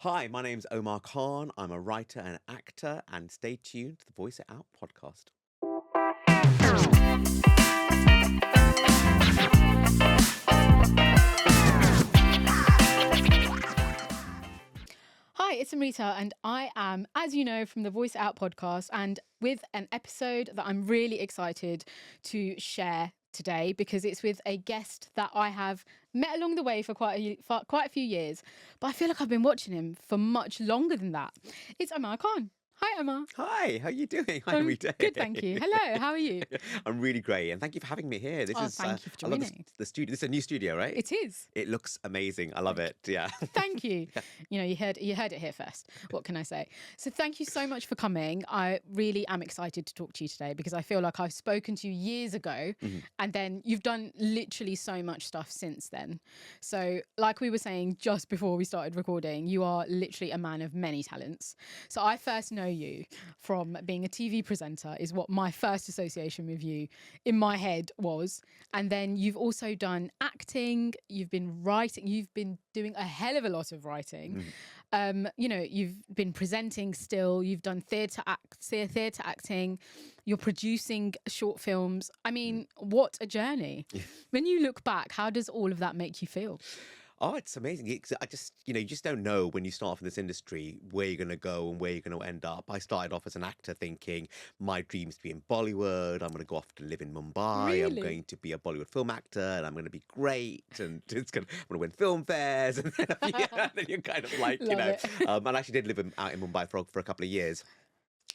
Hi, my name's Omar Khan. I'm a writer and actor, and stay tuned to the Voice It Out podcast. Hi, it's Amrita, and I am, as you know, from the Voice Out podcast, and with an episode that I'm really excited to share today because it's with a guest that I have met along the way for quite a few years, but I feel like I've been watching him for much longer than that. It's Omar Khan. Hi, Omar. Hi, how are you doing? Hi, Amrita. Good, thank you. Hello, how are you? I'm really great, and thank you for having me here. Thank you for I love joining. the studio. This is a new studio, right? It is. It looks amazing. I love it. Yeah. Thank you. You know, you heard it here first. What can I say? So thank you so much for coming. I really am excited to talk to you today because I feel like I've spoken to you years ago and then you've done literally so much stuff since then. So like we were saying just before we started recording, you are literally a man of many talents. So I first know you from being a TV presenter is what my first association with you in my head was. And then you've also done acting, you've been writing, you've been doing a hell of a lot of writing. You know, you've been presenting still, you've done theatre acting, you're producing short films. I mean, what a journey. When you look back, how does all of that make you feel? Oh, it's amazing. You just don't know when you start off in this industry where you're going to go and where you're going to end up. I started off as an actor thinking my dreams to be in Bollywood. I'm going to go off to live in Mumbai. Really? I'm going to be a Bollywood film actor and I'm going to be great. And I'm going to win film fairs. And then you're kind of like, Love it. I actually did live out in Mumbai for a couple of years.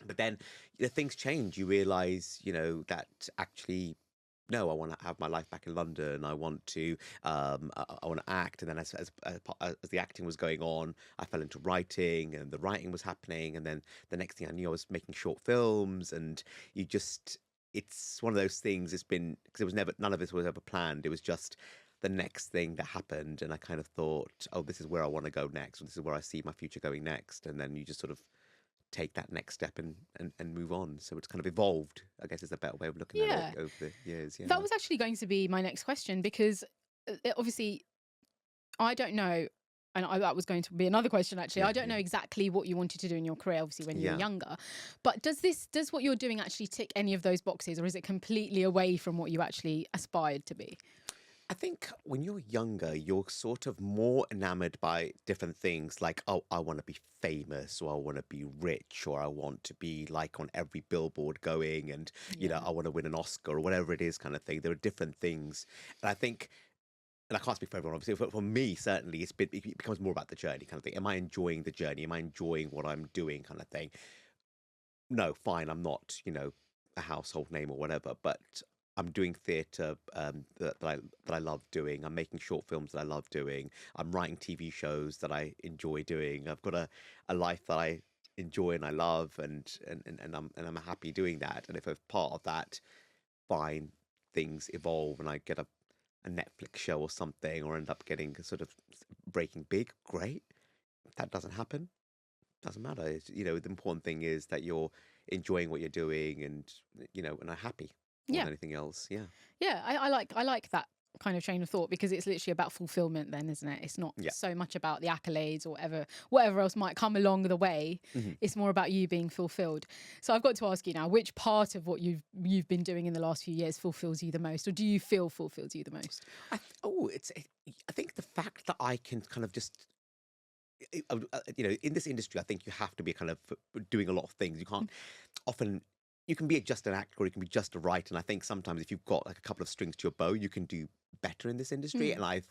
But then things change. You realise, that actually... No, I want to have my life back in London. I want to, I want to act. And then as the acting was going on, I fell into writing, and the writing was happening. And then the next thing I knew, I was making short films. And it's one of those things. It's been because it was never, none of this was ever planned. It was just the next thing that happened, and I kind of thought, oh, this is where I want to go next, or this is where I see my future going next. And then you just sort of take that next step and move on. So it's kind of evolved, I guess, is a better way of looking at it over the years. Yeah. That was actually going to be my next question because obviously I don't know, and that was going to be another question actually. I don't know exactly what you wanted to do in your career, obviously, when you were younger. But does what you're doing actually tick any of those boxes, or is it completely away from what you actually aspired to be? I think when you're younger, you're sort of more enamored by different things like, oh, I want to be famous, or I want to be rich, or I want to be like on every billboard going, and, I want to win an Oscar or whatever it is kind of thing. There are different things. And I think, and I can't speak for everyone, obviously, but for me, certainly, it becomes more about the journey kind of thing. Am I enjoying the journey? Am I enjoying what I'm doing kind of thing? No, fine, I'm not, a household name or whatever, but I'm doing theatre that I love doing. I'm making short films that I love doing. I'm writing TV shows that I enjoy doing. I've got a life that I enjoy and I love, and I'm happy doing that. And if a part of that, fine, things evolve and I get a Netflix show or something, or end up getting a sort of breaking big, great. If that doesn't happen, doesn't matter. The important thing is that you're enjoying what you're doing, and and are happy. More than anything else. I like that kind of train of thought because it's literally about fulfillment then, isn't it? It's not so much about the accolades or whatever else might come along the way. It's more about you being fulfilled. So I've got to ask you now, which part of what you've been doing in the last few years fulfills you the most, or do you feel fulfills you the most? I think the fact that I can kind of just in this industry, I think you have to be kind of doing a lot of things. You can't often. You can be just an actor, or you can be just a writer. And I think sometimes if you've got like a couple of strings to your bow, you can do better in this industry. And I've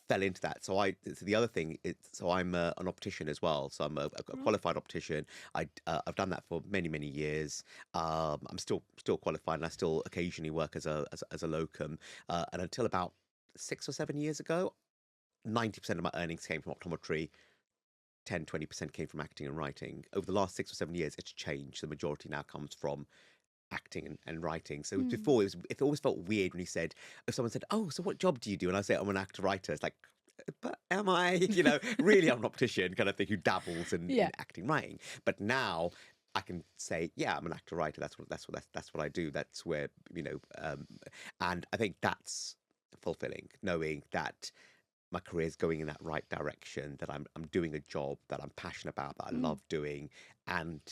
fell into that. So the other thing is, so I'm an optician as well. So I'm a qualified optician. I've done that for many, many years. I'm still qualified, and I still occasionally work as a locum. And until about 6 or 7 years ago, 90% of my earnings came from optometry. 10-20% came from acting and writing. Over the last 6 or 7 years, it's changed. The majority now comes from acting and writing. So before, it always felt weird when if someone said, oh, so what job do you do? And I say, I'm an actor-writer. It's like, but am I? Really, I'm an optician kind of thing who dabbles in acting, writing. But now I can say, yeah, I'm an actor-writer. That's what I do. That's where, and I think that's fulfilling, knowing that my career is going in that right direction, that I'm doing a job that I'm passionate about, that I Mm. love doing, and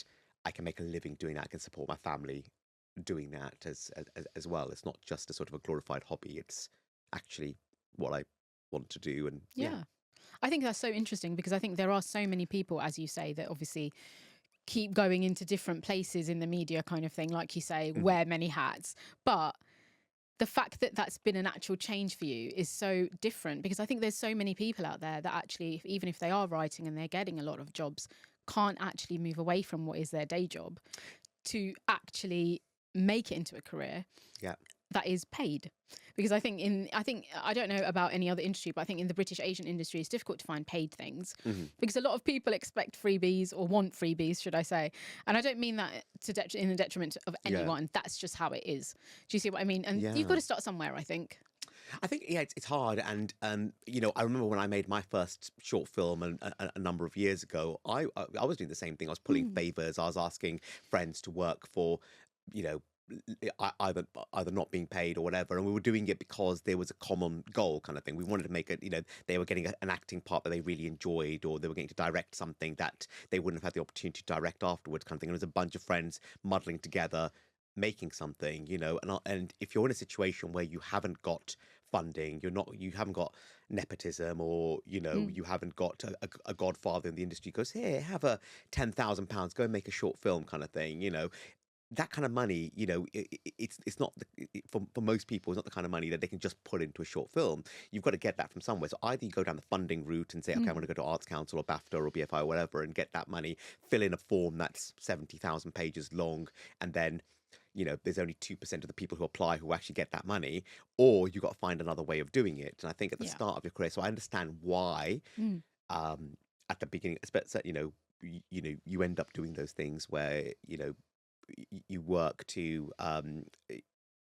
I can make a living doing that. I can support my family doing that as well. It's not just a sort of a glorified hobby. It's actually what I want to do. And yeah. Yeah. I think that's so interesting because I think there are so many people, as you say, that obviously keep going into different places in the media kind of thing, like you say, Mhm. wear many hats. But the fact that that's been an actual change for you is so different because I think there's so many people out there that actually, even if they are writing and they're getting a lot of jobs, can't actually move away from what is their day job to actually make it into a career Yeah. that is paid. Because I don't know about any other industry, but I think in the British Asian industry it's difficult to find paid things Mhm. because a lot of people expect freebies or want freebies, should I say. And I don't mean that in the detriment of Yeah. anyone. That's just how it is. Do you see what I mean? And you've Yeah. got to start somewhere, I think. I think, yeah, it's hard. And, I remember when I made my first short film a number of years ago, I was doing the same thing. I was pulling Mm. favors. I was asking friends to work for, you know, either not being paid or whatever, and we were doing it because there was a common goal kind of thing. We wanted to make it, they were getting an acting part that they really enjoyed, or they were getting to direct something that they wouldn't have had the opportunity to direct afterwards, kind of thing. And it was a bunch of friends muddling together, making something, and if you're in a situation where you haven't got funding, you haven't got nepotism, or Mm. you haven't got a godfather in the industry who goes, here, have a £10,000, go and make a short film kind of thing, that kind of money, it's not for most people, it's not the kind of money that they can just put into a short film. You've got to get that from somewhere. So either you go down the funding route and say, okay, I'm going Mm. to go to Arts Council or BAFTA or BFI or whatever and get that money, fill in a form that's 70,000 pages long, and then there's only 2% of the people who apply who actually get that money, or you've got to find another way of doing it. And I think at the Yeah. start of your career, so I understand why Mm. at the beginning, especially, you end up doing those things where, you work to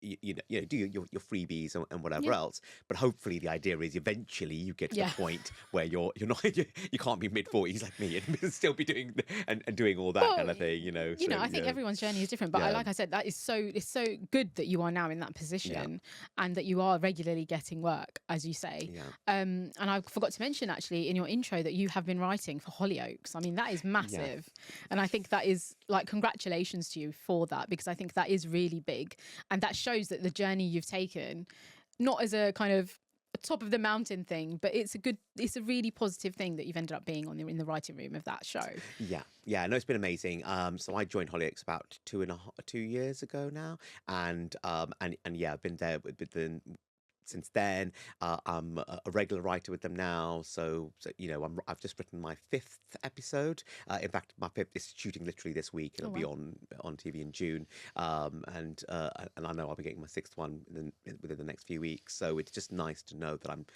do your freebies and whatever Yeah. else, but hopefully the idea is eventually you get to the Yeah. point where you're not you can't be mid-40s like me and still be doing and doing all that Well, kind of thing, so I think everyone's journey is different, but yeah, like I said, it's so good that you are now in that yeah, position and that you are regularly getting work, as you say. yeah, And I forgot to mention actually in your intro that you have been writing for Hollyoaks. I mean, that is yeah. massive, and I think that is like congratulations to you for that because I think that is really big, and that shows that the journey you've taken, not as a kind of top of the mountain thing, but it's a really positive thing that you've ended up being in the writing room of that show. Yeah, no, it's been amazing. So I joined Hollyoaks about 2 years ago now, and yeah, I've been there with them since then. I'm a regular writer with them now, so I've just written my fifth episode. In fact, my fifth is shooting literally this week. Oh It'll be wow. on TV in June, and I know I'll be getting my sixth one within the next few weeks. So it's just nice to know that I'm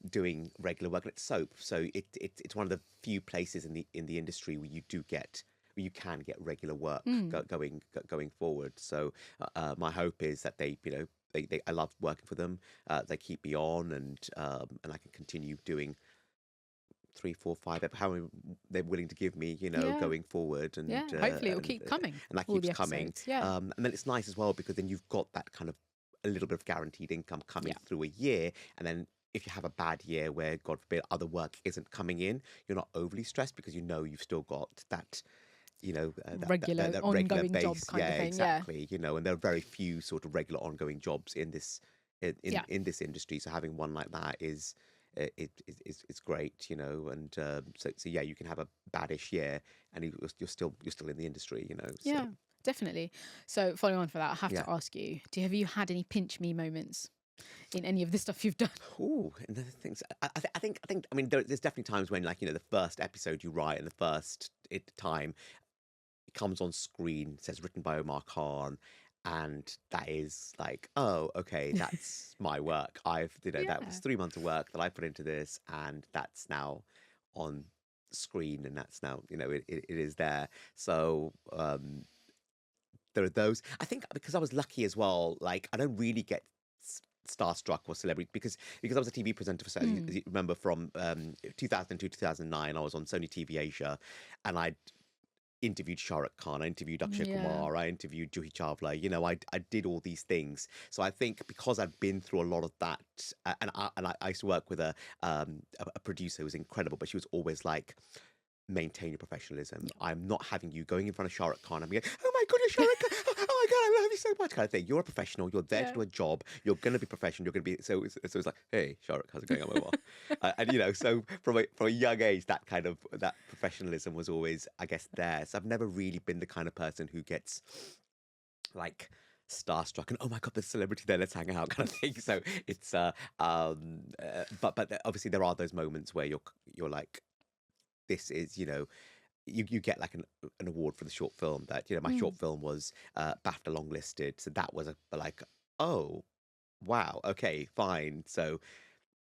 doing regular work, and it's soap, so it's one of the few places in the industry where you can get regular work Mm. going forward. So my hope is that I love working for them. They keep me on, and I can continue doing 3, 4, 5, however they're willing to give me, Yeah. going forward, Yeah. and Hopefully it'll keep coming. that All keeps the coming. episodes. Yeah. And then it's nice as well because then you've got that kind of a little bit of guaranteed income coming Yeah. through a year, and then if you have a bad year where, God forbid, other work isn't coming in, you're not overly stressed because you've still got that Regular, that regular ongoing job base. kind Yeah, of thing. Yeah. exactly. And there are very few sort of regular ongoing jobs in this Yeah. in this industry. So having one like that is it's great, and so yeah, you can have a badish year and you're still in the industry, so Yeah. Definitely. So following on for that, I have yeah. to ask you: have you had any pinch me moments in any of the stuff you've done? Oh, and the things I think I mean there's definitely times when, like, the first episode you write and the first time it comes on screen, says written by Omar Khan, and that is like, oh, okay, that's my work. That was Yeah. 3 months of work that I put into this, and that's now on screen, and that's now, it is there. So there are those. I think because I was lucky as well, like, I don't really get starstruck or celebrity because I was a TV presenter for, Mm. as you remember, from 2002 2009. I was on Sony TV Asia, and interviewed Shah Rukh Khan, I interviewed Akshay Yeah. Kumar, I interviewed Juhi Chawla. You know, I did all these things. So I think because I've been through a lot of that, and I used to work with a producer who was incredible, but she was always like, maintain your professionalism. I'm not having you going in front of Shah Rukh Khan and being, oh my goodness, Shah Rukh Khan, oh my God, I love you so much, kind of thing. You're a professional. You're there to Yeah. do a job. You're going to be professional. You're going to be, so it's like, hey, Shah Rukh, how's it going? I'm well. And, you know, so from a young age, that professionalism was always, I guess, there. So I've never really been the kind of person who gets like starstruck and, oh my God, there's a celebrity there, let's hang out, kind of thing. So it's but obviously there are those moments where you're like, this is, you know, you get like an award for the short film. That, you know, my short Mm. film was BAFTA longlisted, so that was like, oh wow, okay, fine. So,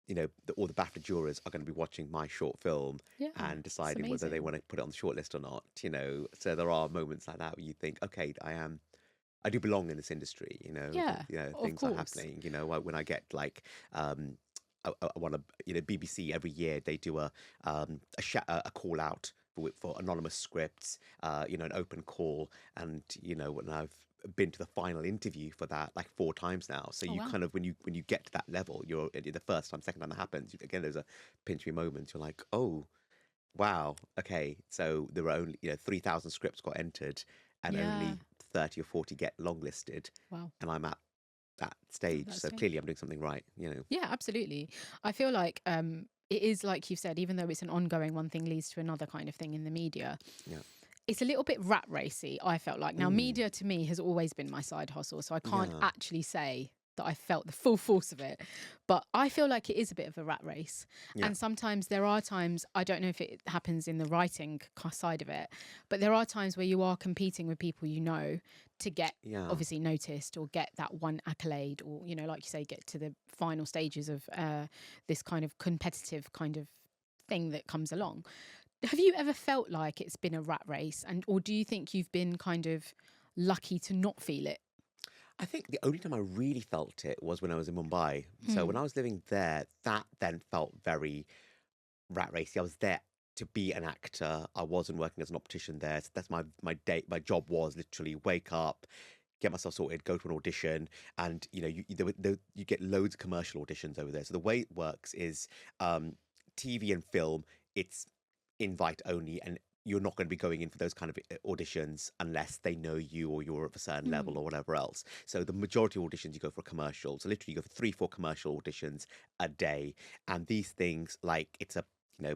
you know, all the BAFTA jurors are going to be watching my short film Yeah. and It's deciding whether they amazing. want to put it on the shortlist or not. You know, so there are moments like that where you think, okay, I do belong in this industry. You know, Yeah. you know, Of things are course. happening. You know, when I get like, I want to, you know, BBC every year they do a call out for anonymous scripts, you know, an open call, and you know, when I've been to the final interview for that like 4 times now. So Oh you wow. kind of, when you get to that level, you're the first time, second time that happens. Again, there's a pinch me moment. You're like, oh wow, okay. So there were only, you know, 3,000 scripts got entered, and Yeah. only 30 or 40 get longlisted, Wow. and I'm at that Oh, stage. that So stage. clearly, I'm doing something right. You know. Yeah, absolutely. I feel like it is like you said, even though it's an ongoing one thing leads to another kind of thing in the media. Yeah. It's a little bit rat racy, I felt like. Now, Mm. media to me has always been my side hustle, so I can't Yeah. actually say that I felt the full force of it. But I feel like it is a bit of a rat race. Yeah. And sometimes there are times, I don't know if it happens in the writing side of it, but there are times where you are competing with people you know to get Yeah. obviously noticed or get that one accolade or, you know, like you say, get to the final stages of this kind of competitive kind of thing that comes along. Have you ever felt like it's been a rat race, and or do you think you've been kind of lucky to not feel it? I think the only time I really felt it was when I was in Mumbai. So when Hmm. I was living there, that then felt very rat racy. I was there to be an actor. I wasn't working as an optician there. So that's my day. My job was literally wake up, get myself sorted, go to an audition, and you know, you get loads of commercial auditions over there. So the way it works is, um, TV and film, it's invite only, and you're not going to be going in for those kind of auditions unless they know you or you're of a certain level Hmm. or whatever else. So the majority of auditions you go for a commercial. So literally you go for 3, 4 commercial auditions a day, and these things, like, it's a, you know,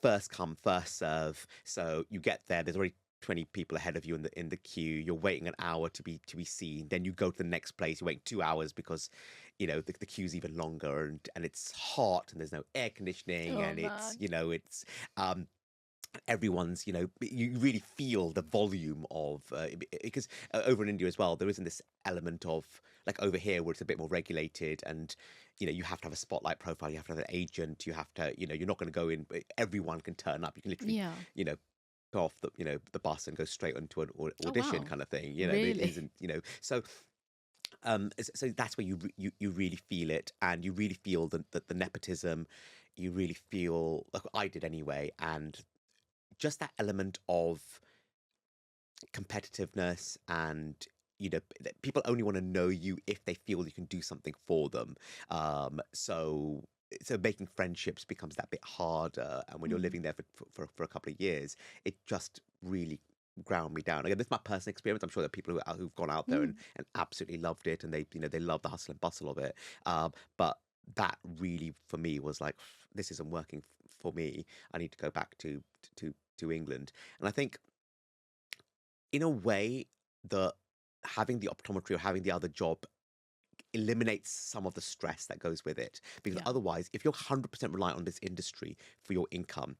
first come first serve. So you get there, there's already 20 people ahead of you in the queue. You're waiting an hour to be seen. Then you go to the next place. You're waiting 2 hours because, you know, the queue's even longer, and it's hot and there's no air conditioning, Oh and it's, man. you know, it's um everyone's, you know, you really feel the volume of, because over in India as well, there isn't this element of, like, over here where it's a bit more regulated, and you know, you have to have a spotlight profile, you have to have an agent, you have to, you know, you're not going to go in, but everyone can turn up. You can literally, Yeah. you know, go off the, you know, the bus and go straight onto an Oh audition, wow. kind of thing. You know, there Really? isn't, you know, so so that's where you really feel it, and you really feel the nepotism. You really feel, like I did anyway, and just that element of competitiveness, and you know, people only want to know you if they feel you can do something for them. So making friendships becomes that bit harder, and when you're Hmm. living there for a couple of years, it just really ground me down. Again, this is my personal experience. I'm sure there are people who've gone out there Mm. and absolutely loved it, and they, you know, they love the hustle and bustle of it. But that really, for me, was like, this isn't working for me. I need to go back to England. And I think, in a way, that having the optometry or having the other job eliminates some of the stress that goes with it. Because Yeah. otherwise, if you're 100% reliant on this industry for your income,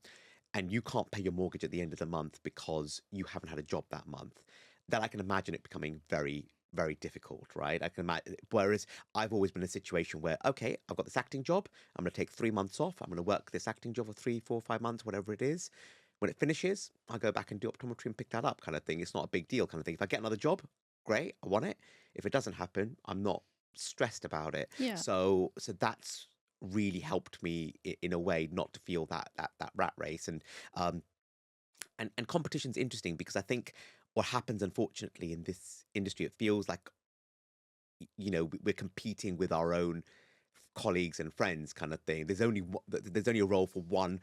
and you can't pay your mortgage at the end of the month because you haven't had a job that month, then I can imagine it becoming very, very difficult, right? I can imagine. Whereas I've always been in a situation where, okay, I've got this acting job. I'm going to take 3 months off. I'm going to work this acting job for 3, 4, 5 months, whatever it is. When it finishes, I go back and do optometry and pick that up, kind of thing. It's not a big deal, kind of thing. If I get another job, great, I want it. If it doesn't happen, I'm not stressed about it. Yeah. So that's really helped me in a way not to feel that rat race. And um and competition's interesting because I think what happens, unfortunately, in this industry, it feels like we're competing with our own colleagues and friends, kind of thing. There's only a role for one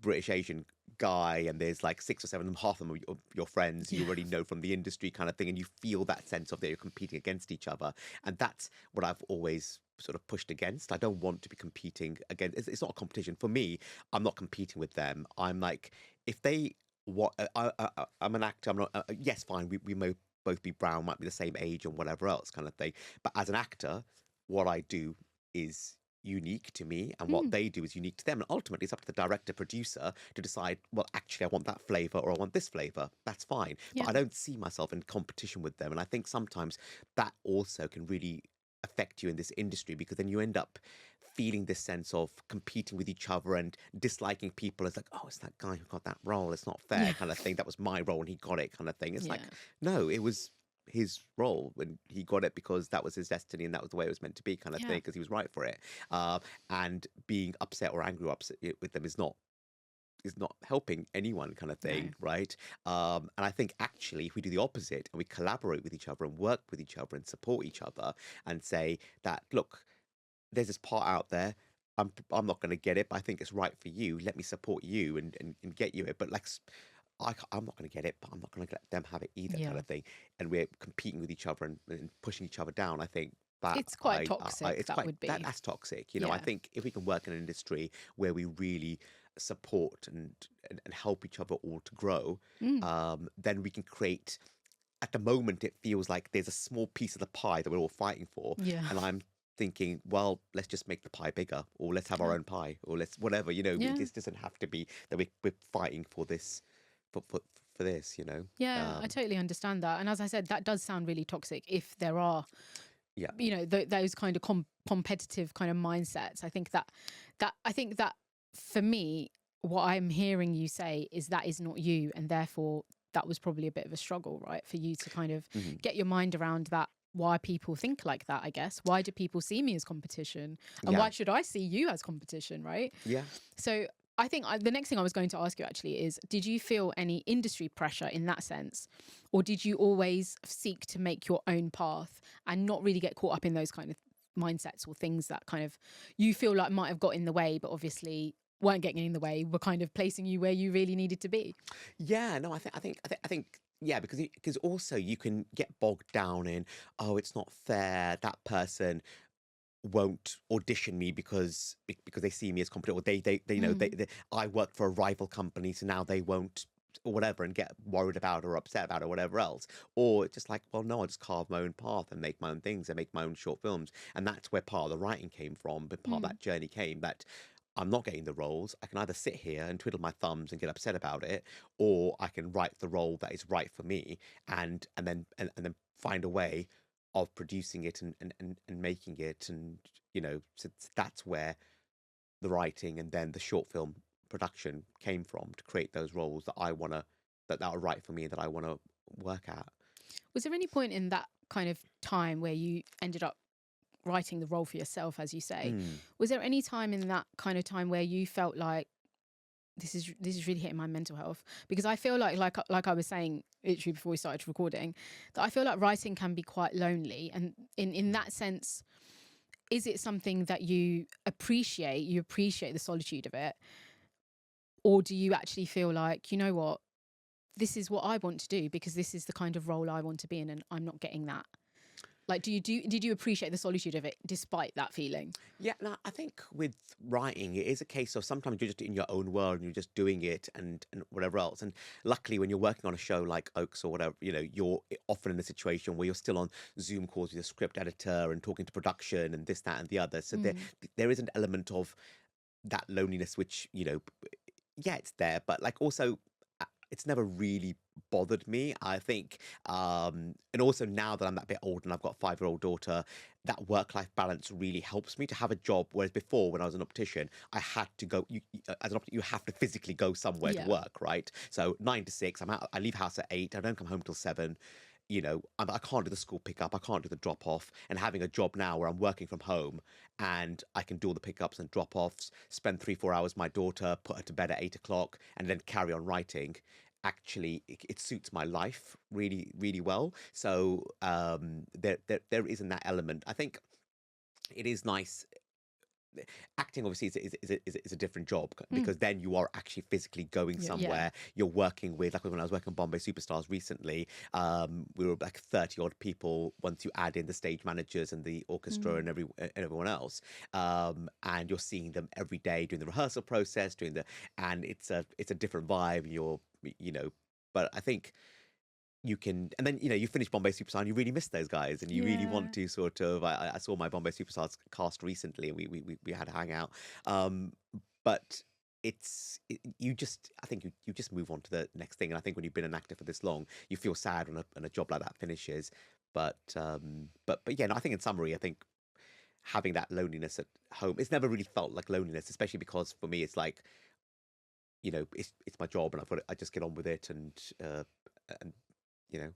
British Asian guy, and there's like six or seven of them, half of them are your friends Yeah. you already know from the industry, kind of thing, and you feel that sense of that you're competing against each other, and that's what I've always sort of pushed against. I don't want to be competing against. It's not a competition for me. I'm not competing with them. I'm like, if they what I'm an actor. I'm not. Yes, fine. We may both be brown, might be the same age and whatever else, kind of thing. But as an actor, what I do is unique to me, and what Mm, they do is unique to them, and ultimately it's up to the director producer to decide, well, actually I want that flavor or I want this flavor. That's fine, yeah. but I don't see myself in competition with them, and I think sometimes that also can really affect you in this industry, because then you end up feeling this sense of competing with each other and disliking people as like, oh, it's that guy who got that role, it's not fair, Yeah. kind of thing. That was my role and he got it, kind of thing. It's like, Yeah. no, it was his role when he got it because that was his destiny and that was the way it was meant to be, kind of Yeah. thing, because he was right for it. And being upset or angry or upset with them is not helping anyone, kind of No. thing, right? And I think actually if we do the opposite and we collaborate with each other and work with each other and support each other and say that, look, there's this part out there. I'm not going to get it, but I think it's right for you. Let me support you and get you it. But like, I'm not going to get it, but I'm not going to let them have it either, kind Yeah. of thing. And we're competing with each other and pushing each other down. I think that It's quite toxic, it's that quite would be. that's toxic. I Yeah. think if we can work in an industry where we really support and help each other all to grow, Mm, then we can create. At the moment, it feels like there's a small piece of the pie that we're all fighting for, yeah. and I'm thinking, well, let's just make the pie bigger, or let's have our Yeah. own pie, or let's whatever. Yeah. This doesn't have to be that we're fighting for this, for this. Yeah, I Um, totally understand that. And as I said, that does sound really toxic if there are, yeah, those kind of competitive kind of mindsets. I think that for me, what I'm hearing you say is that is not you, and therefore that was probably a bit of a struggle, right, for you to kind of mhm, get your mind around that. Why people think like that, I guess. Why do people see me as competition? And yeah, why should I see you as competition, right? yeah. So I think the next thing I was going to ask you actually is, did you feel any industry pressure in that sense? Or did you always seek to make your own path and not really get caught up in those kind of mindsets or things that kind of you feel like might have got in the way, but obviously weren't getting in the way, were kind of placing you where you really needed to be? Yeah, no, I think, yeah, because also you can get bogged down in, oh, it's not fair. That person won't audition me because they see me as competent, or they Mm, I work for a rival company, so now they won't, or whatever, and get worried about or upset about it or whatever else. Or it's just like, well, no, I just carve my own path and make my own things and make my own short films. And that's where part of the writing came from, but part of mm, that journey came that I'm not getting the roles. I can either sit here and twiddle my thumbs and get upset about it, or I can write the role that is right for me, and then find a way of producing it and making it. And so that's where the writing and then the short film production came from, to create those roles that are right for me and that I want to work at. Was there any point in that kind of time where you ended up writing the role for yourself, as you say? Mm, Was there any time in that kind of time where you felt like this is really hitting my mental health? Because I feel like I was saying literally before we started recording, that I feel like writing can be quite lonely, and in mm. that sense, is it something that you appreciate the solitude of it, or do you actually feel like, you know what, this is what I want to do because this is the kind of role I want to be in, and I'm not getting that? Like, did you appreciate the solitude of it despite that feeling? Yeah, no, I think with writing, it is a case of sometimes you're just in your own world and you're just doing it and whatever else. And luckily, when you're working on a show like Oaks or whatever, you're often in a situation where you're still on Zoom calls with your script editor and talking to production and this, that, and the other. So Mm, there is an element of that loneliness, which yeah, it's there, but like also it's never really bothered me, I think. And also now that I'm that bit older and I've got a 5-year-old daughter, that work-life balance really helps me to have a job. Whereas before, when I was an optician, I had to go. As an optician, you have to physically go somewhere to yeah. work, right? So 9 to 6, I'm out. I leave house at 8. I don't come home till 7. I can't do the school pickup, I can't do the drop off, and having a job now where I'm working from home and I can do all the pickups and drop offs, spend 3-4 hours with my daughter, put her to bed at 8 o'clock, and then carry on writing. Actually, it suits my life really, really well. So there isn't that element. I think it is nice. Acting obviously is a different job because then you are actually physically going Yeah. somewhere. You're working with, like when I was working on Bombay Superstars recently, we were like 30 odd people once you add in the stage managers and the orchestra and everyone else. And you're seeing them every day doing the rehearsal process, and it's a different vibe. You know, but I think you can, and then you finish Bombay Superstar and you really miss those guys, and you really Yeah. want to sort of. I saw my Bombay Superstars cast recently, and we had a hangout. But you just, I think you just move on to the next thing, and I think when you've been an actor for this long, you feel sad when a job like that finishes. But yeah, no, I think in summary, I think having that loneliness at home, it's never really felt like loneliness, especially because for me, it's like it's my job, and I just get on with it, and you know,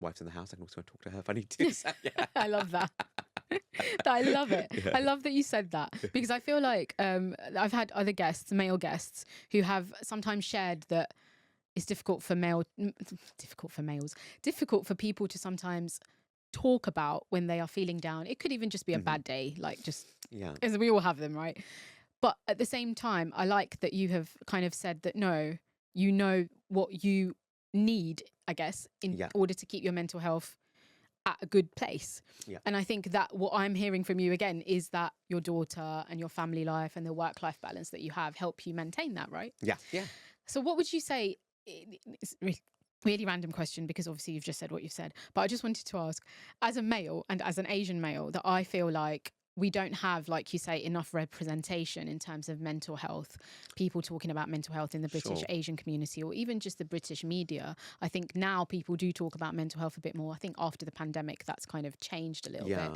wife's in the house. I can also talk to her if I need to. So, yeah. I love that. I love it. Yeah. I love that you said that because I feel like I've had other guests, male guests, who have sometimes shared that it's difficult for males, difficult for people to sometimes talk about when they are feeling down. It could even just be a bad day, like just Yeah. as we all have them, right? But at the same time, I like that you have kind of said that no, you know what you need, I guess, in Yeah. order to keep your mental health at a good place. Yeah. And I think that what I'm hearing from you again is that your daughter and your family life and the work-life balance that you have help you maintain that, right? Yeah. Yeah. So what would you say, it's a really random question because obviously you've just said what you've said, but I just wanted to ask, as a male and as an Asian male, that I feel like we don't have, like you say, enough representation in terms of mental health, people talking about mental health in the British Sure. Asian community or even just the British media. I think now people do talk about mental health a bit more. I think after the pandemic, that's kind of changed a little bit. Yeah.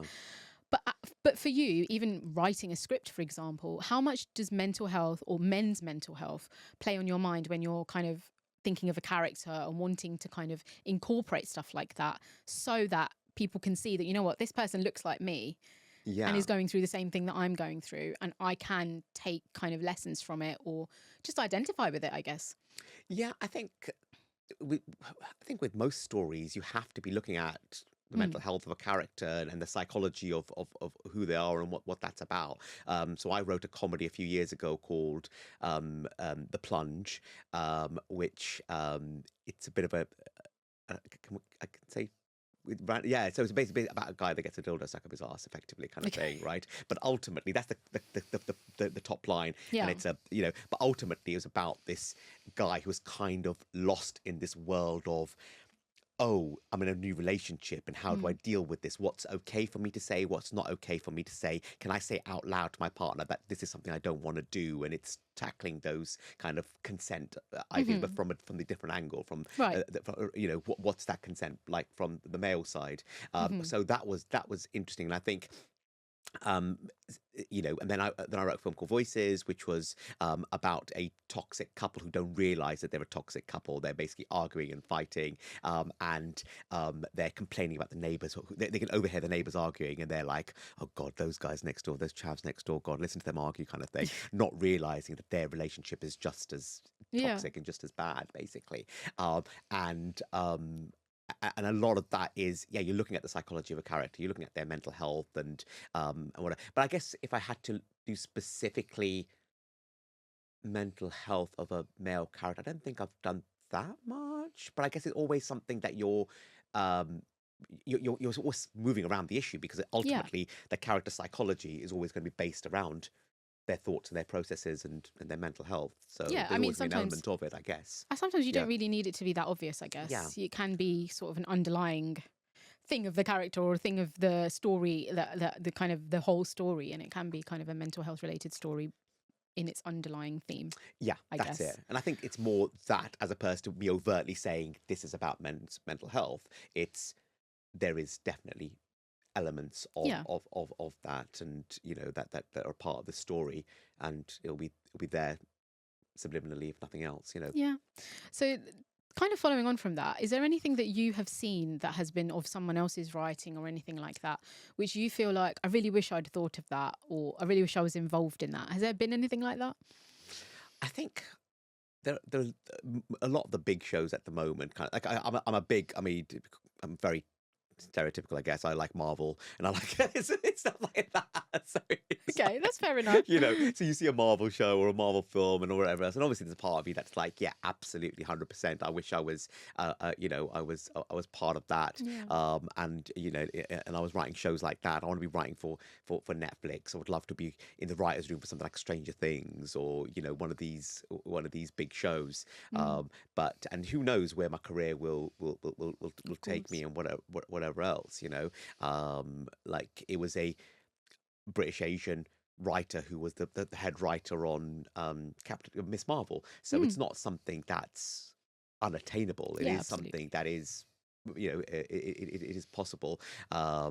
But for you, even writing a script, for example, how much does mental health or men's mental health play on your mind when you're kind of thinking of a character and wanting to kind of incorporate stuff like that so that people can see that, you know what, this person looks like me Yeah. and is going through the same thing that I'm going through, and I can take kind of lessons from it or just identify with it, I guess. Yeah. I think with most stories, you have to be looking at the mental health of a character and the psychology of who they are and what that's about. So I wrote a comedy a few years ago called The Plunge, which it's a bit of I can say yeah, so it's basically about a guy that gets a dildo stuck up his ass, effectively, kind of thing, right? But ultimately, that's the top line, Yeah. and it's but ultimately, it was about this guy who was kind of lost in this world of, oh, I'm in a new relationship, and how do I deal with this? What's okay for me to say? What's not okay for me to say? Can I say out loud to my partner that this is something I don't want to do? And it's tackling those kind of consent ideas, but from the different angle, from Right. what's that consent like from the male side? So that was interesting, and I think um and then I wrote a film called Voices, which was about a toxic couple who don't realize that they're a toxic couple. They're basically arguing and fighting, and they're complaining about the neighbors. They can overhear the neighbors arguing, and they're like, oh god, those guys next door, those chavs next door, god, listen to them argue, kind of thing, not realizing that their relationship is just as Yeah. toxic and just as bad, basically. And a lot of that is, yeah, you're looking at the psychology of a character, you're looking at their mental health and whatever. But I guess if I had to do specifically mental health of a male character, I don't think I've done that much. But I guess it's always something that um you're always moving around the issue, because ultimately the character psychology is always going to be based around their thoughts and their processes and their mental health. So Yeah, there's I mean, always been an sometimes element of it, I guess. sometimes you Yeah. don't really need it to be that obvious, I guess. Yeah. It can be sort of an underlying thing of the character or a thing of the story, the kind of the whole story, and it can be kind of a mental health related story in its underlying theme. Yeah, I that's guess. it. And I think it's more that, as opposed to me overtly saying this is about men's mental health. There is definitely elements Yeah. of that, and that are part of the story, and it'll be there subliminally, if nothing else. Yeah. So kind of following on from that, is there anything that you have seen that has been of someone else's writing or anything like that, which you feel like, I really wish I'd thought of that, or I really wish I was involved in that? Has there been anything like that? I think there's a lot of the big shows at the moment. Kind of like I'm a big. I mean, I'm very stereotypical, I guess. I like Marvel, and I like it's stuff like that. So Okay, that's fair enough. so you see a Marvel show or a Marvel film and whatever else, and obviously there's a part of you that's like, yeah, absolutely, 100%. I wish I was, I was part of that. Yeah. And I was writing shows like that. I want to be writing for Netflix. I would love to be in the writers' room for something like Stranger Things, or one of these big shows. And who knows where my career will take me, and whatever else. Like it was a British Asian writer who was the head writer on Captain Miss Marvel. So it's not something that's unattainable. It Yeah, is something absolutely. that is, it is possible. I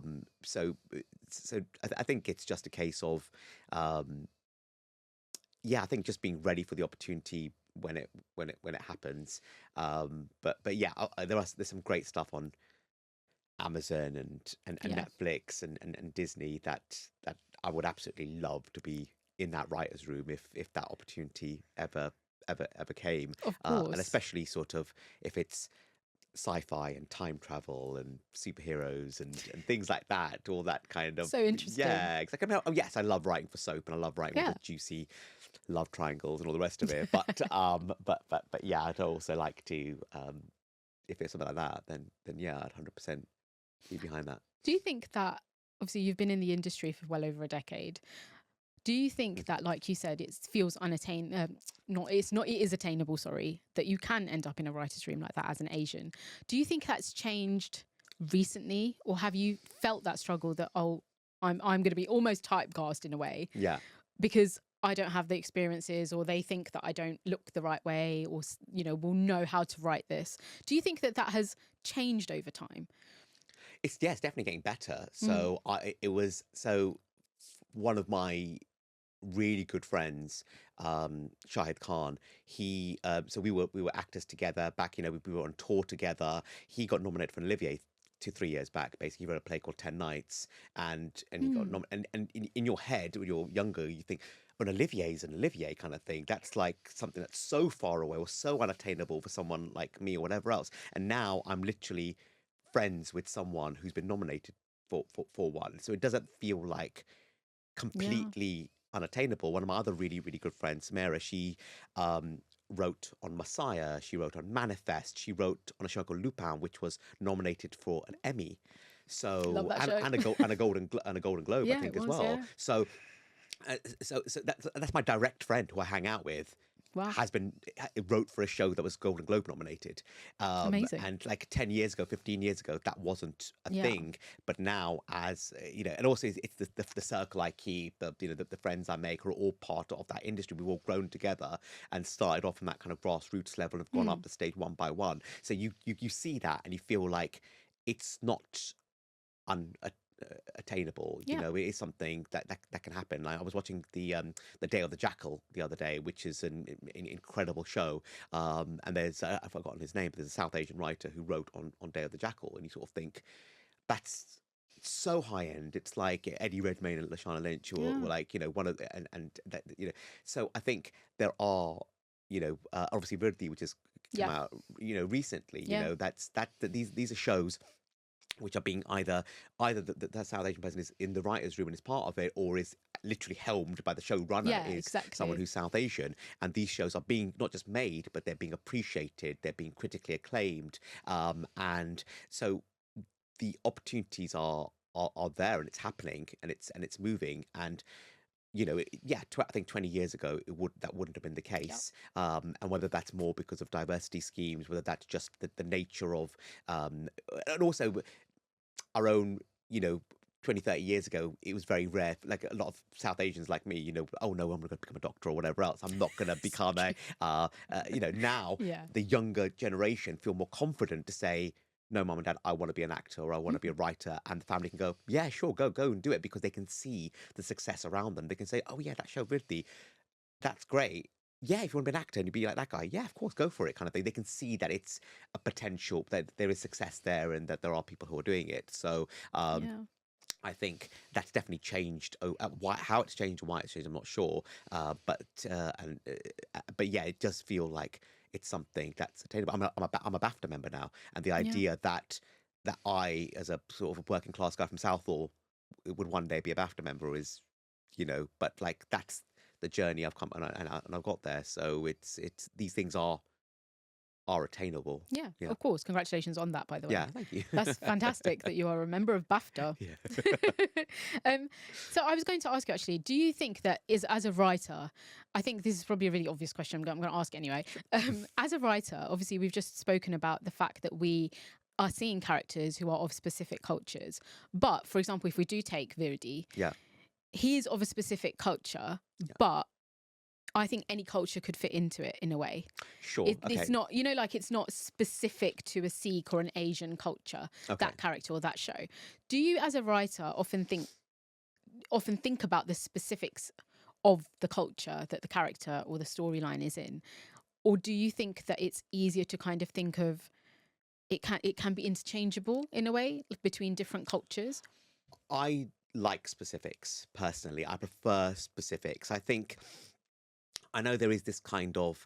think it's just a case of, I think just being ready for the opportunity when it happens. But yeah, there's some great stuff on Amazon and Yeah. Netflix and Disney that I would absolutely love to be in that writers' room if that opportunity ever came, Of and course. especially sort of if it's sci-fi and time travel and superheroes and things like that, all that kind of, So interesting. yeah. It's like, oh yes, I love writing for soap, and I love writing all Yeah. the juicy love triangles and all the rest of it. But yeah, I'd also like to, if it's something like that, then yeah, I'd 100% be behind that. Do you think that, obviously you've been in the industry for well over a decade? Do you think that, like you said, it feels not, it's not, it is attainable, sorry, that you can end up in a writer's room like that as an Asian? Do you think that's changed recently, or have you felt that struggle that, oh, I'm going to be almost typecast in a way Yeah. because I don't have the experiences, or they think that I don't look the right way, or, will know how to write this? Do you think that that has changed over time? It's definitely getting better. Mm. So it was so one of my really good friends, Shahid Khan. He so we were actors together back. We were on tour together. He got nominated for an Olivier 3 years back. Basically, he wrote a play called 10 Nights, and he got Mm. and in your head when you're younger, you think, an Olivier is an Olivier kind of thing. That's like something that's so far away or so unattainable for someone like me or whatever else. And now I'm literally friends with someone who's been nominated for one. So it doesn't feel like Yeah. completely unattainable. One of my other really, really good friends, Samara, she wrote on Messiah, she wrote on Manifest, she wrote on a show called Lupin, which was nominated for an Emmy. Love So that show. and a Golden Globe, I Yeah, it think, as was. well. Yeah. So that's my direct friend who I hang out with. Wow. Wrote for a show that was Golden Globe nominated, Amazing. and like 10 years ago, 15 years ago, that wasn't a Yeah. thing. But now, as and also it's the circle I keep, the friends I make are all part of that industry. We've all grown together and started off from that kind of grassroots level and have gone up Mm. the stage one by one. So you see that and you feel like it's not unattainable. Yeah. It is something that can happen. Like, I was watching the Day of the Jackal the other day, which is an incredible show. And there's I've forgotten his name, but there's a South Asian writer who wrote on Day of the Jackal, and you sort of think that's so high end. It's like Eddie Redmayne and Lashana Lynch, Yeah. or like one of and that. So I think there are, obviously Virdi, which has come Yeah. out recently. Yeah. These are shows which are being either the South Asian person is in the writers' room and is part of it, or is literally helmed by the showrunner, Yeah. is someone Exactly. who's South Asian. And these shows are being not just made, but they're being appreciated, they're being critically acclaimed, and so the opportunities are there, and it's happening, and it's moving. And I think 20 years ago that wouldn't have been the Yeah. case. And whether that's more because of diversity schemes, whether that's just the nature of, and also our own, 20, 30 years ago, it was very rare. Like a lot of South Asians like me, oh no, I'm going to become a doctor or whatever else. I'm not going to So become true. now Yeah. the younger generation feel more confident to say, no, mom and dad, I want to be an actor, or I want to be a Mhm. writer. And the family can go, yeah, sure, go and do it, because they can see the success around them. They can say, oh yeah, that show with the, that's great. yeah, if you want to be an actor and you be like that guy, yeah, of course, go for it, kind of thing. They can see that it's a potential, that there is success there, and that there are people who are doing it. So Yeah. I think that's definitely changed. How it's changed and why it's changed, I'm not sure. But yeah, it does feel like it's something that's attainable. I'm a BAFTA member now, and the Yeah. idea that I, as a sort of a working class guy from Southall, would one day be a BAFTA member is, but like that's the journey I've come, and I've got there. So it's these things are attainable. Yeah, Yeah, of course. Congratulations on that, by the way. yeah. Thank you. That's fantastic that you are a member of BAFTA. Yeah. um, so I was going to ask you actually, do you think that is as a writer, I think this is probably a really obvious question, I'm going to ask anyway. As a writer, obviously we've just spoken about the fact that we are seeing characters who are of specific cultures. But for example, if we do take Virdi, Yeah. he is of a specific culture, but I think any culture could fit into it in a way. Sure. Okay. It's not, like it's not specific to a Sikh or an Asian culture, that character or that show. Do you, as a writer, often think about the specifics of the culture that the character or the storyline is in, or do you think that it's easier to kind of think of it can be interchangeable in a way between different cultures? I like specifics personally. I prefer specifics. I know there is this kind of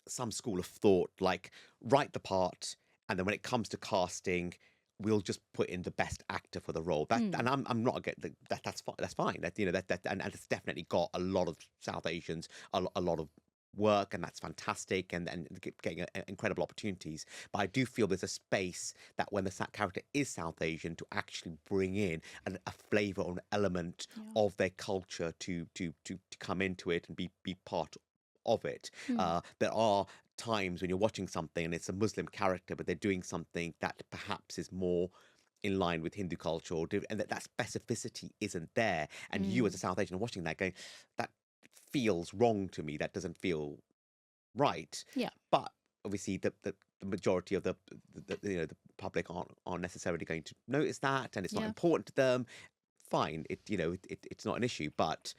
some school of thought, like write the part, and then when it comes to casting, we'll just put in the best actor for the role. And I'm not against that. That's fine. That's fine. And it's definitely got a lot of South Asians, a lot of work, and that's fantastic, and getting incredible opportunities. But I do feel there's a space that when the character is South Asian, to actually bring in a flavour or an element of their culture to come into it and be part of it. There are times when you're watching something and it's a Muslim character, but they're doing something that perhaps is more in line with Hindu culture, and that specificity isn't there. And you, as a South Asian, are watching that, going, that feels wrong to me. That doesn't feel right. Yeah. But obviously, the majority of the public aren't necessarily going to notice that, and it's not important to them. Fine, it's not an issue. But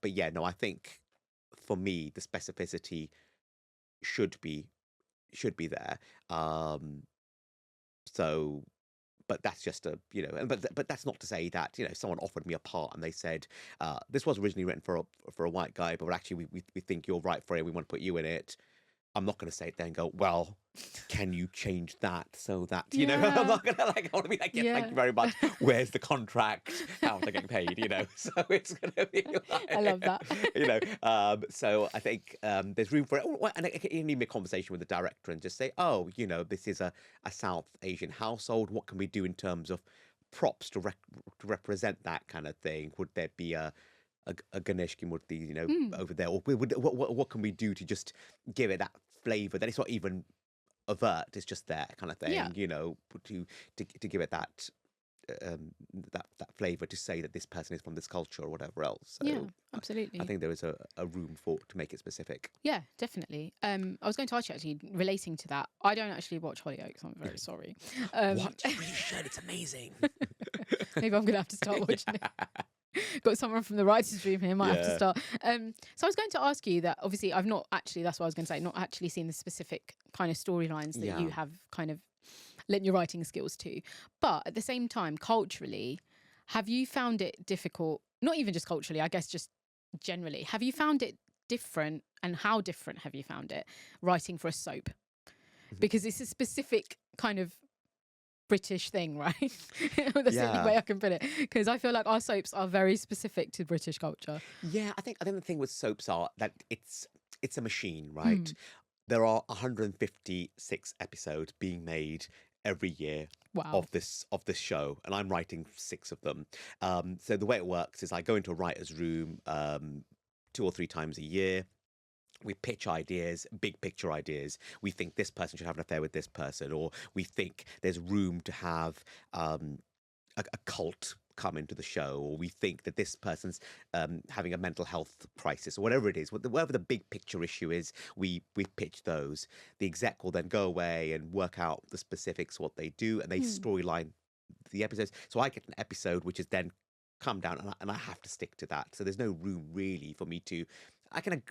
yeah, no, I think for me the specificity should be there. So, but that's just but that's not to say that, if someone offered me a part and they said, this was originally written for a white guy, but actually we think you're right for it, we want to put you in it. I'm not going to say it there and go, well, can you change that so that, I'm not going to I want to be like, thank you very much. Where's the contract? How am I getting paid? So it's going to be like, I love that. So I think there's room for it. And it can even be a conversation with the director and just say, oh, this is a South Asian household. What can we do in terms of props to represent that kind of thing? Would there be a Ganesh Murthy, over there, or what can we do to just give it that flavour that it's not even overt, it's just there, kind of thing, to give it that that flavour, to say that this person is from this culture or whatever else. So absolutely. I think there is a room to make it specific. Yeah, definitely. I was going to ask you actually, relating to that. I don't actually watch Hollyoaks. I'm very sorry. What? You should. It's amazing. Maybe I'm going to have to start watching it. Got someone from the writers' room here, might have to start. So I was going to ask you that, obviously I've not actually, that's what I was going to say, not actually seen the specific kind of storylines that you have kind of lent your writing skills to. But at the same time, culturally, have you found it difficult, not even just culturally, I guess just generally, have you found it different, and how different have you found it writing for a soap? Because it's a specific kind of British thing, right? That's the only way I can put it, because I feel like our soaps are very specific to British culture. I think the thing with soaps are that it's a machine, right? There are 156 episodes being made every year of this show, and I'm writing 6 of them. So the way it works is I go into a writer's room 2 or 3 times a year. We pitch ideas, big picture ideas. We think this person should have an affair with this person, or we think there's room to have a cult come into the show, or we think that this person's having a mental health crisis, or whatever it is. Whatever the big picture issue is, we pitch those. The exec will then go away and work out the specifics, what they do, and they storyline the episodes. So I get an episode which is then come down, and I have to stick to that. So there's no room really for me to. I can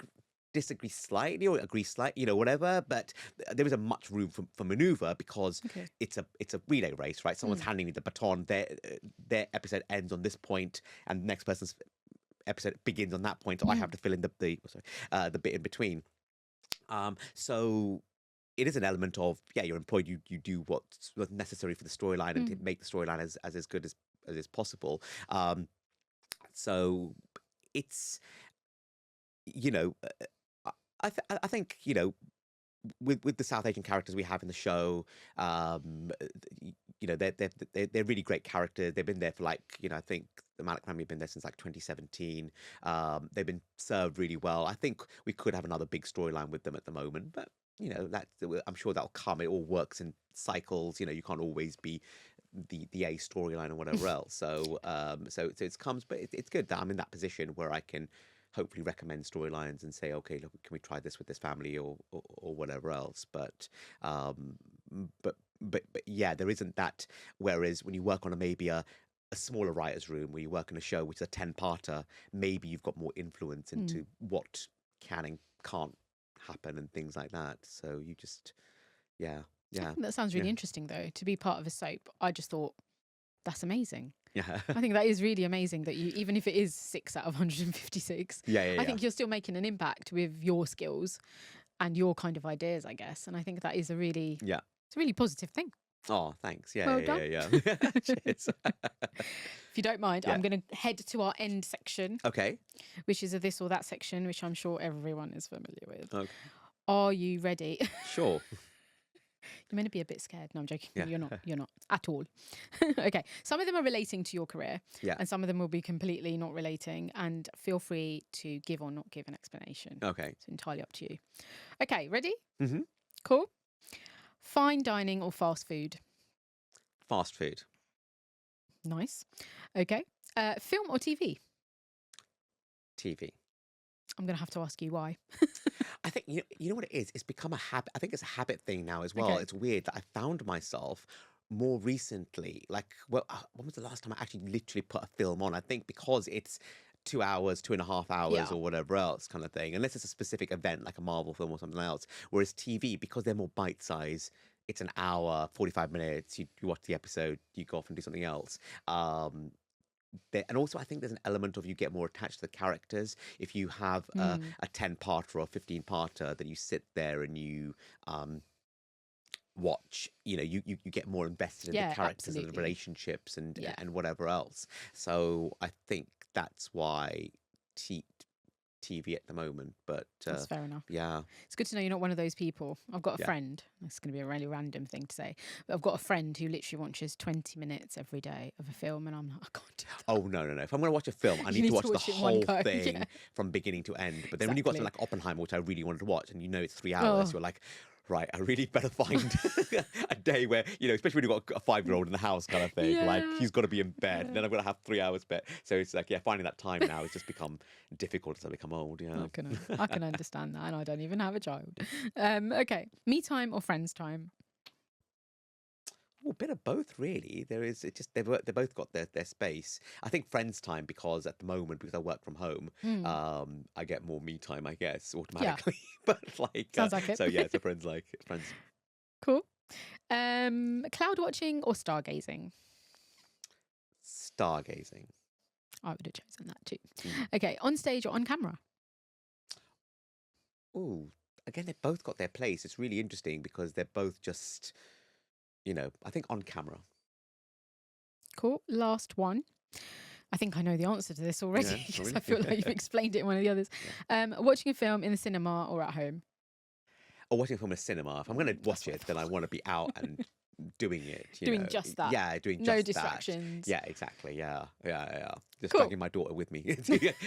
disagree slightly or agree slightly, whatever. But there isn't much room for maneuver because Okay. it's a relay race, right? Someone's handing me the baton. Their episode ends on this point, and the next person's episode begins on that point. So I have to fill in the bit in between. So it is an element of you're employed. You do what's necessary for the storyline and to make the storyline as good as is possible. So it's I think with the South Asian characters we have in the show, they're really great characters. They've been there for I think the Malik family have been there since 2017. They've been served really well. I think we could have another big storyline with them at the moment, but I'm sure that'll come. It all works in cycles. You can't always be the A storyline or whatever else. So it comes, but it's good that I'm in that position where I can hopefully recommend storylines and say, okay, look, can we try this with this family or whatever else? But yeah, there isn't that. Whereas when you work on maybe a smaller writer's room, where you work on a show which is a 10-parter, maybe you've got more influence into what can and can't happen and things like that. So you just, yeah. I think that sounds really interesting, though, to be part of a soap. I just thought, that's amazing. Yeah. I think that is really amazing that you, even if it is 6 out of 156, I think you're still making an impact with your skills and your kind of ideas, I guess. And I think that is it's a really positive thing. Oh, thanks. Yeah, Well done. yeah. Cheers. If you don't mind, I'm going to head to our end section. Okay. Which is a this or that section, which I'm sure everyone is familiar with. Okay. Are you ready? Sure. You're meant to be a bit scared. No, I'm joking. Yeah. You're not at all. Okay. Some of them are relating to your career. Yeah. And some of them will be completely not relating. And feel free to give or not give an explanation. Okay. It's entirely up to you. Okay. Ready? Mm-hmm. Cool. Fine dining or fast food? Fast food. Nice. Okay. Film or TV? TV. I'm going to have to ask you why. I think, you know what it is? It's become a habit. I think it's a habit thing now as well. Okay. It's weird that I found myself more recently, when was the last time I actually literally put a film on? I think because it's 2 hours, 2.5 hours or whatever else kind of thing, unless it's a specific event like a Marvel film or something else. Whereas TV, because they're more bite size, it's an hour, 45 minutes, you watch the episode, you go off and do something else. And also, I think there's an element of you get more attached to the characters. If you have a 10-parter or a 15-parter, then you sit there and you watch. You get more invested in the characters and the relationships and whatever else. So I think that's why TV at the moment, but that's fair enough. Yeah, it's good to know you're not one of those people. I've got a friend. It's going to be a really random thing to say, but I've got a friend who literally watches 20 minutes every day of a film, and I'm like, I can't do that. Oh no! If I'm going to watch a film, I need to watch the whole thing from beginning to end. But then when you got something like Oppenheimer, which I really wanted to watch, and it's 3 hours, you're like, right, I really better find a day where, especially when you've got a 5-year-old in the house kind of thing, like he's got to be in bed, and then I've got to have 3 hours bed. So it's like, finding that time now has just become difficult as I become old. Yeah, I can understand that, and I don't even have a child. Okay, me time or friends time? Well, a bit of both, really. They both got their space. I think friends time, because at the moment, because I work from home, I get more me time, I guess, automatically. But sounds like it. So yeah, so friends. Cool. Cloud watching or stargazing? Stargazing. I would have chosen that too. Okay, on stage or on camera? Oh, again, they both got their place. It's really interesting because they're both just, I think on camera. Cool. Last one. I think I know the answer to this already because really? I feel like you've explained it in one of the others. Watching a film in the cinema or at home? Or watching a film in a cinema. If I'm going to watch it, then I want to be out and doing it. Doing just that. Yeah, doing just that. No distractions. Yeah, exactly. Yeah. Just Cool. dragging my daughter with me.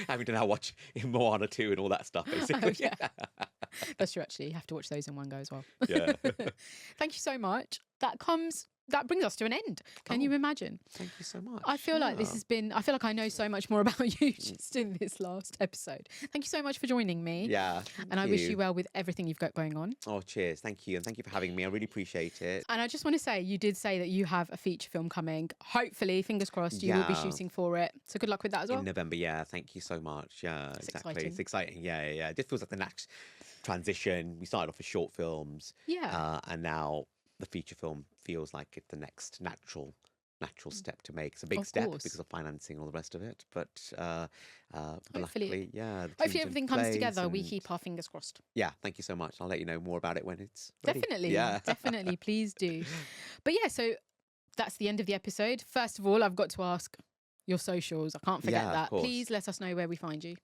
Having to now watch Moana 2 and all that stuff, basically. That's true, actually. You have to watch those in one go as well. Yeah. Thank you so much. That comes that brings us to an end. Can you imagine? Thank you so much. I feel like this has been, I feel like I know so much more about you just in this last episode. Thank you so much for joining me. Yeah. And I wish you well with everything you've got going on. Oh, cheers. Thank you. And thank you for having me. I really appreciate it. And I just want to say, you did say that you have a feature film coming. Hopefully, fingers crossed, you will be shooting for it. So good luck with that as well. In November, yeah. Thank you so much. Yeah, exactly. Exciting. It's exciting. Yeah. It just feels like the next transition. We started off with short films. Yeah. And now the feature film feels like it's the next natural step to make. It's a big step because of financing and all the rest of it. But Hopefully, luckily, yeah. hopefully everything comes together. We keep our fingers crossed. Yeah, thank you so much. I'll let you know more about it when it's ready. Definitely. Yeah. Definitely. Please do. But yeah, so that's the end of the episode. First of all, I've got to ask your socials. I can't forget Yeah, of that. course. Please let us know where we find you.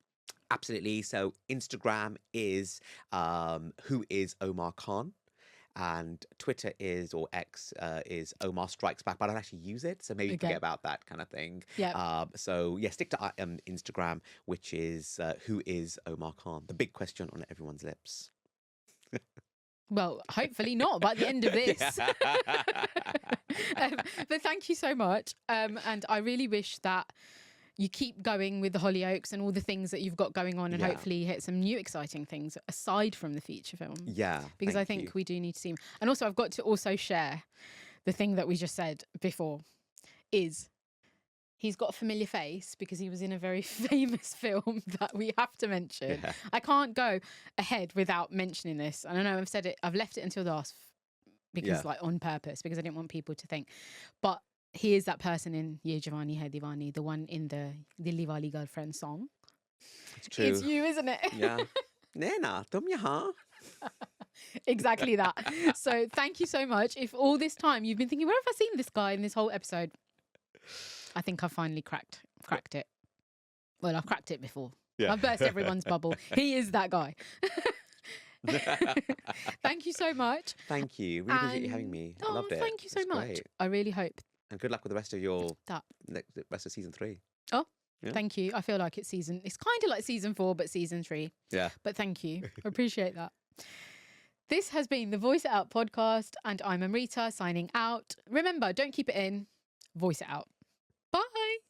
Absolutely. So Instagram is who is Omar Khan. And Twitter is, or X is Omar Strikes Back, but I don't actually use it, so maybe forget about that kind of thing. Yeah. So yeah, stick to Instagram, which is who is Omar Khan? The big question on everyone's lips. Well, hopefully not by the end of this. But thank you so much. And I really wish that you keep going with the Hollyoaks and all the things that you've got going on, and hopefully hit some new exciting things aside from the feature film. Yeah. Because I think we do need to see him. And also, I've got to also share the thing that we just said before is he's got a familiar face because he was in a very famous film that we have to mention. Yeah. I can't go ahead without mentioning this. I don't know, I've said it, I've left it until the last because like on purpose, because I didn't want people to think. But he is that person in Ye Jawani Hai Diwani, the one in the Dilli Wali Girlfriend song. It's true. It's you, isn't it? Yeah. Nena, tum yahan. Exactly that. So thank you so much. If all this time you've been thinking, where have I seen this guy in this whole episode? I think I've finally cracked it. Well, I've cracked it before. Yeah. I've burst everyone's bubble. He is that guy. Thank you so much. Thank you. Really appreciate you having me. I loved it. Thank you so It's much. great. I really hope And good luck with the rest of your that. the rest of season 3. Oh, Yeah. thank you. I feel like it's kind of like season 4, but season 3. Yeah. But thank you. I appreciate that. This has been the Voice It Out podcast, and I'm Amrita signing out. Remember, don't keep it in, voice it out. Bye.